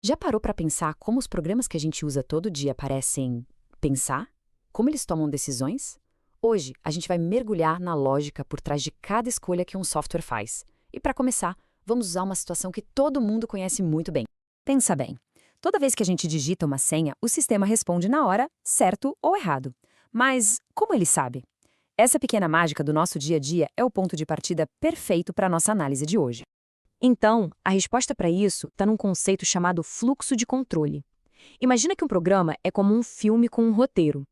Já parou para pensar como os programas que a gente usa todo dia parecem pensar? Como eles tomam decisões? Hoje, a gente vai mergulhar na lógica por trás de cada escolha que um software faz. E para começar, vamos usar uma situação que todo mundo conhece muito bem. Pensa bem. Toda vez que a gente digita uma senha, o sistema responde na hora, certo ou errado. Mas como ele sabe? Essa pequena mágica do nosso dia a dia é o ponto de partida perfeito para a nossa análise de hoje. Então, a resposta para isso está num conceito chamado fluxo de controle. Imagina que um programa é como um filme com um roteiro.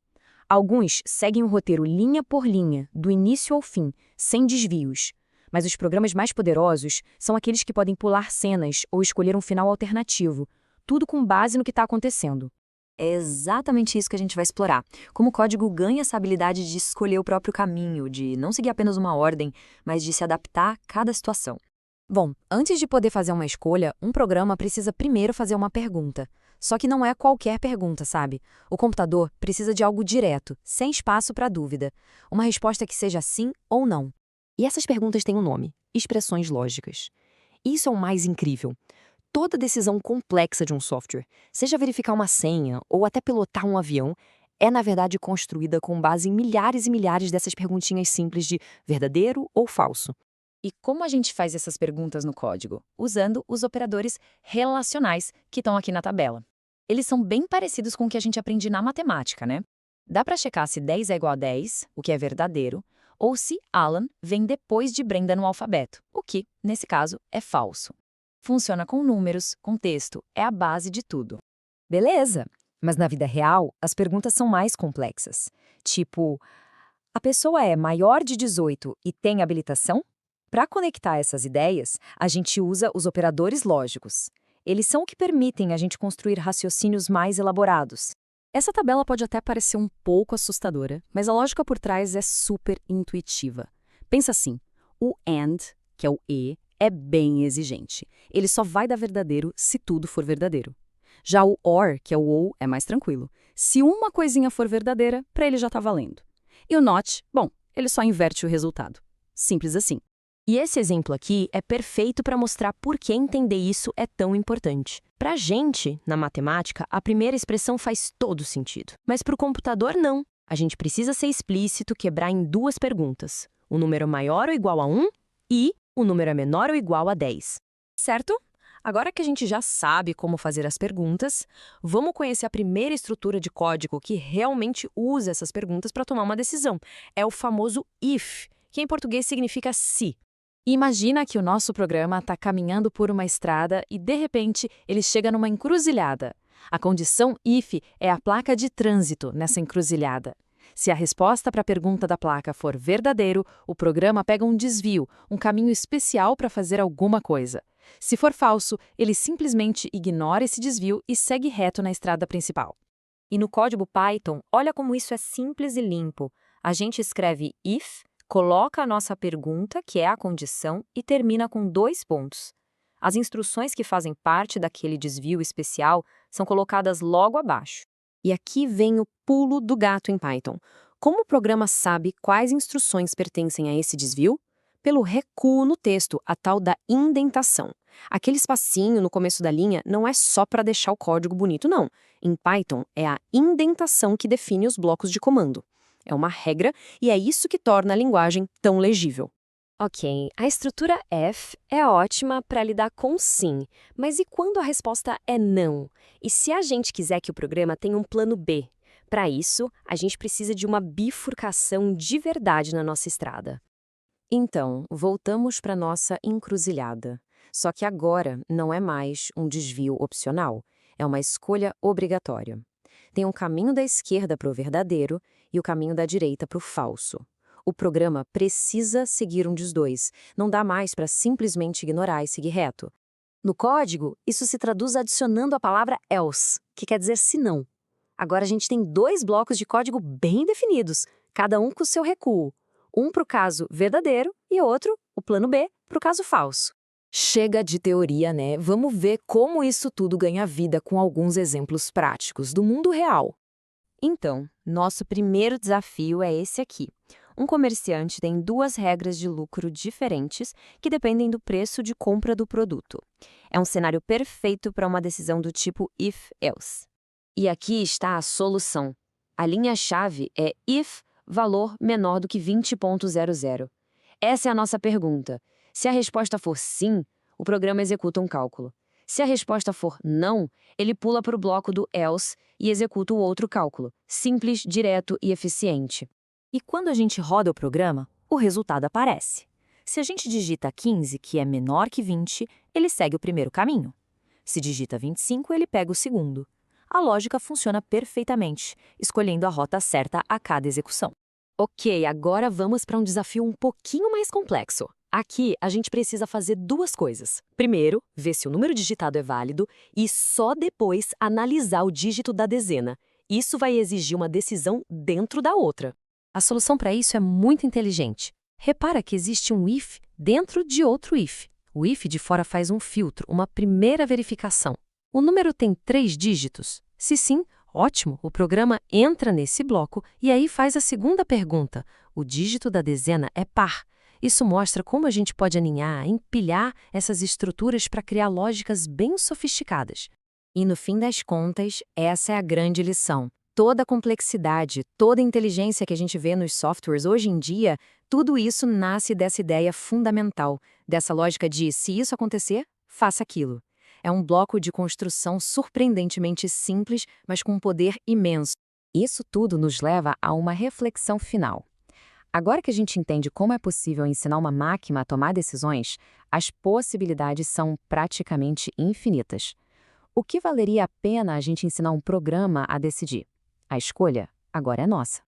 Alguns seguem o roteiro linha por linha, do início ao fim, sem desvios. Mas os programas mais poderosos são aqueles que podem pular cenas ou escolher um final alternativo, tudo com base no que está acontecendo. É exatamente isso que a gente vai explorar. Como o código ganha essa habilidade de escolher o próprio caminho, de não seguir apenas uma ordem, mas de se adaptar a cada situação. Bom, antes de poder fazer uma escolha, um programa precisa primeiro fazer uma pergunta. Só que não é qualquer pergunta, sabe? O computador precisa de algo direto, sem espaço para dúvida. Uma resposta que seja sim ou não. E essas perguntas têm um nome: expressões lógicas. Isso é o mais incrível. Toda decisão complexa de um software, seja verificar uma senha ou até pilotar um avião, é na verdade construída com base em milhares e milhares dessas perguntinhas simples de verdadeiro ou falso. E como a gente faz essas perguntas no código? Usando os operadores relacionais que estão aqui na tabela. Eles são bem parecidos com o que a gente aprende na matemática, né? Dá para checar se 10 é igual a 10, o que é verdadeiro, ou se Alan vem depois de Brenda no alfabeto, o que, nesse caso, é falso. Funciona com números, com texto, é a base de tudo. Beleza, mas na vida real, as perguntas são mais complexas. Tipo, a pessoa é maior de 18 e tem habilitação? Para conectar essas ideias, a gente usa os operadores lógicos. Eles são o que permitem a gente construir raciocínios mais elaborados. Essa tabela pode até parecer um pouco assustadora, mas a lógica por trás é super intuitiva. Pensa assim, o AND, que é o E, é bem exigente. Ele só vai dar verdadeiro se tudo for verdadeiro. Já o OR, que é o OU, é mais tranquilo. Se uma coisinha for verdadeira, para ele já está valendo. E o NOT, bom, ele só inverte o resultado. Simples assim. E esse exemplo aqui é perfeito para mostrar por que entender isso é tão importante. Para a gente, na matemática, a primeira expressão faz todo sentido. Mas para o computador, não. A gente precisa ser explícito, quebrar em duas perguntas. O número maior ou igual a 1 e o número é menor ou igual a 10. Certo? Agora que a gente já sabe como fazer as perguntas, vamos conhecer a primeira estrutura de código que realmente usa essas perguntas para tomar uma decisão. É o famoso if, que em português significa se. Imagina que o nosso programa está caminhando por uma estrada e, de repente, ele chega numa encruzilhada. A condição if é a placa de trânsito nessa encruzilhada. Se a resposta para a pergunta da placa for verdadeiro, o programa pega um desvio, um caminho especial para fazer alguma coisa. Se for falso, ele simplesmente ignora esse desvio e segue reto na estrada principal. E no código Python, olha como isso é simples e limpo. A gente escreve if, coloca a nossa pergunta, que é a condição, e termina com 2 pontos. As instruções que fazem parte daquele desvio especial são colocadas logo abaixo. E aqui vem o pulo do gato em Python. Como o programa sabe quais instruções pertencem a esse desvio? Pelo recuo no texto, a tal da indentação. Aquele espacinho no começo da linha não é só para deixar o código bonito, não. Em Python, é a indentação que define os blocos de comando. É uma regra e é isso que torna a linguagem tão legível. Ok, a estrutura F é ótima para lidar com sim, mas e quando a resposta é não? E se a gente quiser que o programa tenha um plano B? Para isso, a gente precisa de uma bifurcação de verdade na nossa estrada. Então, voltamos para nossa encruzilhada. Só que agora não é mais um desvio opcional, é uma escolha obrigatória. Tem um caminho da esquerda para o verdadeiro e o caminho da direita para o falso. O programa precisa seguir um dos dois, não dá mais para simplesmente ignorar e seguir reto. No código, isso se traduz adicionando a palavra else, que quer dizer se não. Agora a gente tem 2 blocos de código bem definidos, cada um com o seu recuo. Um para o caso verdadeiro e outro, o plano B, para o caso falso. Chega de teoria, né? Vamos ver como isso tudo ganha vida com alguns exemplos práticos do mundo real. Então, nosso primeiro desafio é esse aqui. Um comerciante tem duas regras de lucro diferentes que dependem do preço de compra do produto. É um cenário perfeito para uma decisão do tipo if-else. E aqui está a solução. A linha-chave é if valor menor do que 20,00. Essa é a nossa pergunta. Se a resposta for sim, o programa executa um cálculo. Se a resposta for não, ele pula para o bloco do else e executa o outro cálculo. Simples, direto e eficiente. E quando a gente roda o programa, o resultado aparece. Se a gente digita 15, que é menor que 20, ele segue o primeiro caminho. Se digita 25, ele pega o segundo. A lógica funciona perfeitamente, escolhendo a rota certa a cada execução. Ok, agora vamos para um desafio um pouquinho mais complexo. Aqui, a gente precisa fazer duas coisas. Primeiro, ver se o número digitado é válido e só depois analisar o dígito da dezena. Isso vai exigir uma decisão dentro da outra. A solução para isso é muito inteligente. Repara que existe um if dentro de outro if. O if de fora faz um filtro, uma primeira verificação. O número tem 3 dígitos? Se sim, ótimo, o programa entra nesse bloco e aí faz a segunda pergunta. O dígito da dezena é par. Isso mostra como a gente pode aninhar, empilhar essas estruturas para criar lógicas bem sofisticadas. E no fim das contas, essa é a grande lição. Toda a complexidade, toda a inteligência que a gente vê nos softwares hoje em dia, tudo isso nasce dessa ideia fundamental, dessa lógica de se isso acontecer, faça aquilo. É um bloco de construção surpreendentemente simples, mas com um poder imenso. Isso tudo nos leva a uma reflexão final. Agora que a gente entende como é possível ensinar uma máquina a tomar decisões, as possibilidades são praticamente infinitas. O que valeria a pena a gente ensinar um programa a decidir? A escolha agora é nossa.